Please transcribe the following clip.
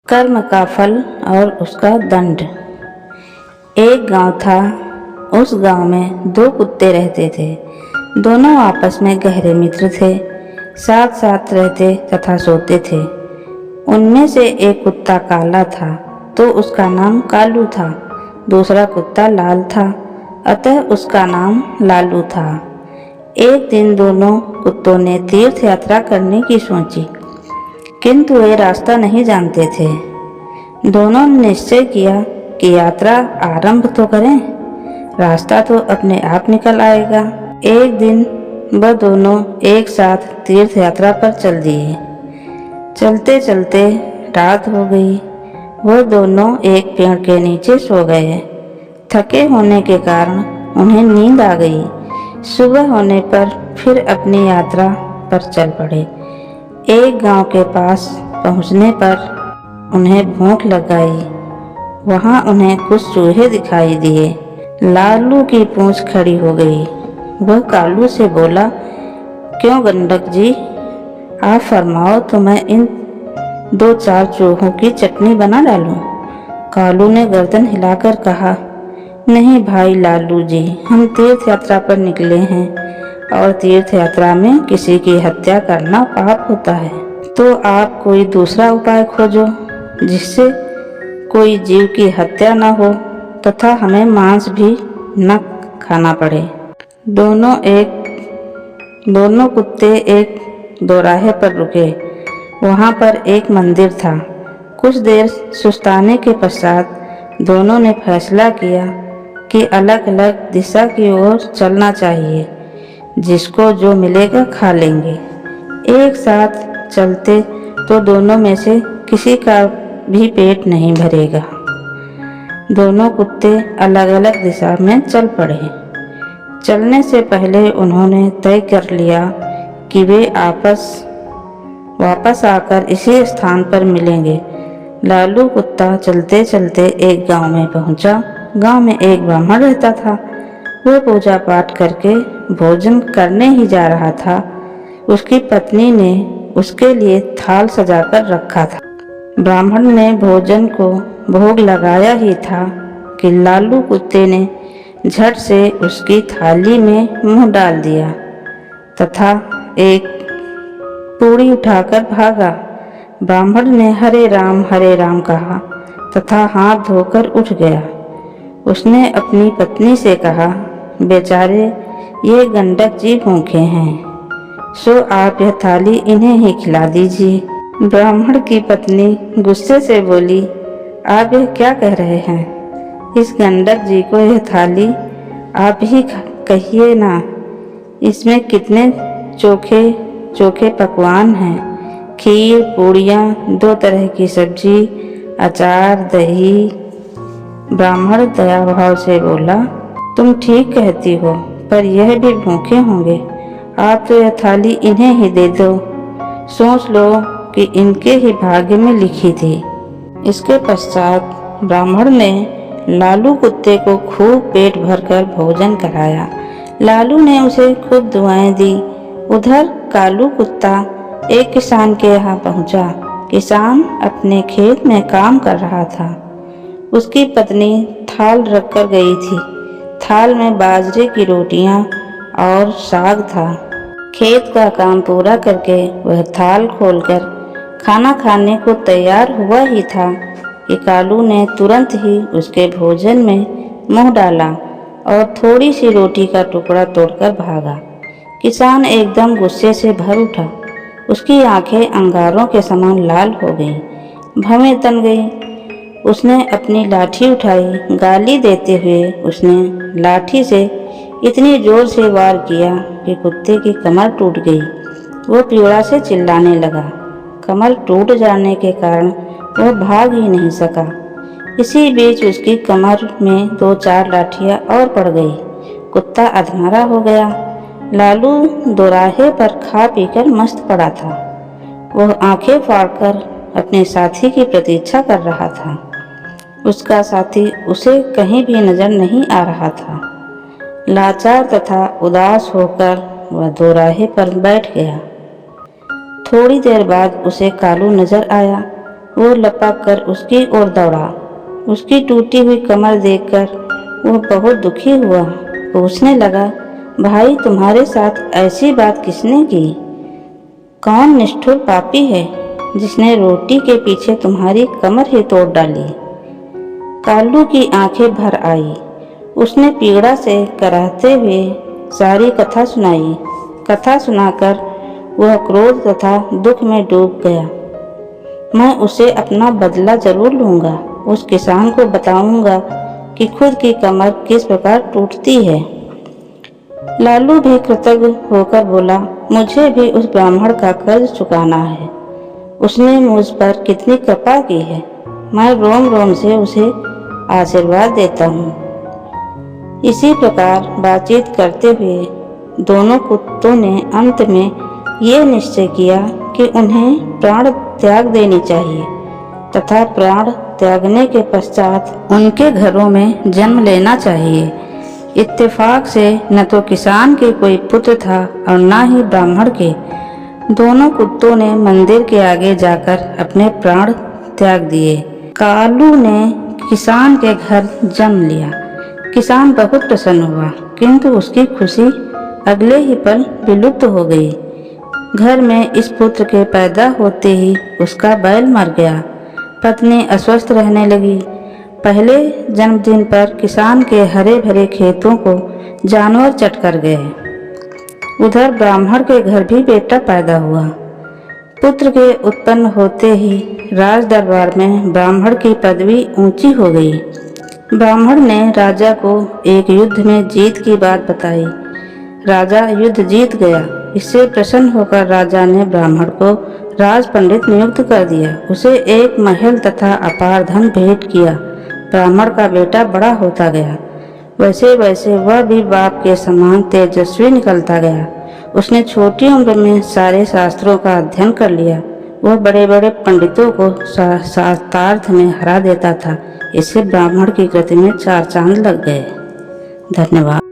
कर्म का फल और उसका दंड। एक गांव था। उस गांव में दो कुत्ते रहते थे। दोनों आपस में गहरे मित्र थे, साथ साथ रहते तथा सोते थे। उनमें से एक कुत्ता काला था तो उसका नाम कालू था। दूसरा कुत्ता लाल था, अतः उसका नाम लालू था। एक दिन दोनों कुत्तों ने तीर्थ यात्रा करने की सोची, किंतु वे रास्ता नहीं जानते थे। दोनों ने निश्चय किया कि यात्रा आरंभ तो करें, रास्ता तो अपने आप निकल आएगा। एक दिन वह दोनों एक साथ तीर्थ यात्रा पर चल दिए। चलते चलते रात हो गई। वह दोनों एक पेड़ के नीचे सो गए। थके होने के कारण उन्हें नींद आ गई। सुबह होने पर फिर अपनी यात्रा पर चल पड़े। एक गांव के पास पहुंचने पर उन्हें भूख लग गई। वहां उन्हें कुछ चूहे दिखाई दिए। लालू की पूंछ खड़ी हो गई। वह कालू से बोला, क्यों गंडक जी, आप फरमाओ तो मैं इन 2-4 चूहों की चटनी बना डालूं। कालू ने गर्दन हिलाकर कहा, नहीं भाई लालू जी, हम तीर्थ यात्रा पर निकले हैं और तीर्थ यात्रा में किसी की हत्या करना पाप होता है। तो आप कोई दूसरा उपाय खोजो जिससे कोई जीव की हत्या न हो तथा हमें मांस भी न खाना पड़े। दोनों कुत्ते एक दोराहे पर रुके। वहां पर एक मंदिर था। कुछ देर सुस्ताने के पश्चात दोनों ने फैसला किया कि अलग अलग दिशा की ओर चलना चाहिए। जिसको जो मिलेगा खा लेंगे। एक साथ चलते तो दोनों में से किसी का भी पेट नहीं भरेगा। दोनों कुत्ते अलग अलग दिशा में चल पड़े। चलने से पहले उन्होंने तय कर लिया कि वे वापस आकर इसी स्थान पर मिलेंगे। लालू कुत्ता चलते चलते एक गांव में पहुंचा। गांव में एक ब्राह्मण रहता था। वह पूजा पाठ करके भोजन करने ही जा रहा था। उसकी पत्नी ने उसके लिए थाल सजाकर रखा था। ब्राह्मण ने भोजन को भोग लगाया ही था कि लालू कुत्ते ने झट से उसकी थाली में मुंह डाल दिया तथा एक पूड़ी उठाकर भागा। ब्राह्मण ने हरे राम कहा तथा हाथ धोकर उठ गया। उसने अपनी पत्नी से कहा, बेचारे ये गंडक जी भूखे हैं, सो आप यह थाली इन्हें ही खिला दीजिए। ब्राह्मण की पत्नी गुस्से से बोली, आप यह क्या कह रहे हैं? इस गंडक जी को यह थाली आप ही कहिए ना। इसमें कितने चोखे पकवान हैं, खीर, पूड़ियाँ, 2 तरह की सब्जी, अचार, दही। ब्राह्मण दया भाव से बोला, तुम ठीक कहती हो, पर यह भी भूखे होंगे। आप तो यह थाली इन्हें ही दे दो। सोच लो कि इनके ही भाग्य में लिखी थी। इसके पश्चात ब्राह्मण ने लालू कुत्ते को खूब पेट भरकर भोजन कराया। लालू ने उसे खूब दुआएं दी। उधर कालू कुत्ता एक किसान के यहाँ पहुंचा। किसान अपने खेत में काम कर रहा था। उसकी पत्नी थाल रखकर गई थी। थाल में बाजरे की रोटियां और साग था। खेत का काम पूरा करके वह थाल खोलकर खाना खाने को तैयार हुआ ही था कि कालू ने तुरंत ही उसके भोजन में मुंह डाला और थोड़ी सी रोटी का टुकड़ा तोड़कर भागा। किसान एकदम गुस्से से भर उठा। उसकी आंखें अंगारों के समान लाल हो गईं, भवें तन गई। उसने अपनी लाठी उठाई। गाली देते हुए उसने लाठी से इतनी जोर से वार किया कि कुत्ते की कमर टूट गई। वो पीड़ा से चिल्लाने लगा। कमर टूट जाने के कारण वह भाग ही नहीं सका। इसी बीच उसकी कमर में 2-4 लाठियां और पड़ गई। कुत्ता अधमरा हो गया। लालू दोराहे पर खा पीकर मस्त पड़ा था। वह आंखें फाड़कर अपने साथी की प्रतीक्षा कर रहा था। उसका साथी उसे कहीं भी नजर नहीं आ रहा था। लाचार तथा उदास होकर वह दोराहे पर बैठ गया। थोड़ी देर बाद उसे कालू नजर आया। वो लपक कर उसकी ओर दौड़ा। उसकी टूटी हुई कमर देखकर वो बहुत दुखी हुआ। पूछने लगा, भाई तुम्हारे साथ ऐसी बात किसने की? कौन निष्ठुर पापी है जिसने रोटी के पीछे तुम्हारी कमर ही तोड़ डाली? कालू की आंखें भर आई। उसने पीड़ा से कराहते हुए सारी कथा सुनाई। कथा सुनाकर वह क्रोध तथा दुख में डूब गया। मैं उसे अपना बदला जरूर लूँगा। उस किसान को बताऊंगा कि खुद की कमर किस प्रकार टूटती है। लालू भी कृतज्ञ होकर बोला, मुझे भी उस ब्राह्मण का कर्ज चुकाना है। उसने मुझ पर कितनी कृपा की है। मैं रोम रोम से उसे आशीर्वाद देता हूँ। इसी प्रकार बातचीत करते हुए दोनों कुत्तों ने अंत में ये निश्चय किया कि उन्हें प्राण त्याग देनी चाहिए तथा प्राण त्यागने के पश्चात उनके घरों में जन्म लेना चाहिए। इत्तेफाक से न तो किसान के कोई पुत्र था और न ही ब्राह्मण के। दोनों कुत्तों ने मंदिर के आगे जाकर अपने प्राण त्याग दिए। कालू ने किसान के घर जन्म लिया। किसान बहुत प्रसन्न हुआ, किंतु उसकी खुशी अगले ही पल विलुप्त हो गई। घर में इस पुत्र के पैदा होते ही उसका बैल मर गया। पत्नी अस्वस्थ रहने लगी। पहले जन्मदिन पर किसान के हरे भरे खेतों को जानवर चट कर गए। उधर ब्राह्मण के घर भी बेटा पैदा हुआ। पुत्र के उत्पन्न होते ही राज दरबार में ब्राह्मण की पदवी ऊंची हो गई। ब्राह्मण ने राजा को एक युद्ध में जीत की बात बताई। राजा युद्ध जीत गया। इससे प्रसन्न होकर राजा ने ब्राह्मण को राज पंडित नियुक्त कर दिया। उसे एक महल तथा अपार धन भेंट किया। ब्राह्मण का बेटा बड़ा होता गया। वैसे वैसे वह भी बाप के समान तेजस्वी निकलता गया। उसने छोटी उम्र में सारे शास्त्रों का अध्ययन कर लिया। वह बड़े बड़े पंडितों को शास्त्रार्थ में हरा देता था। इससे ब्राह्मण की कृति में 4 चांद लग गए। धन्यवाद।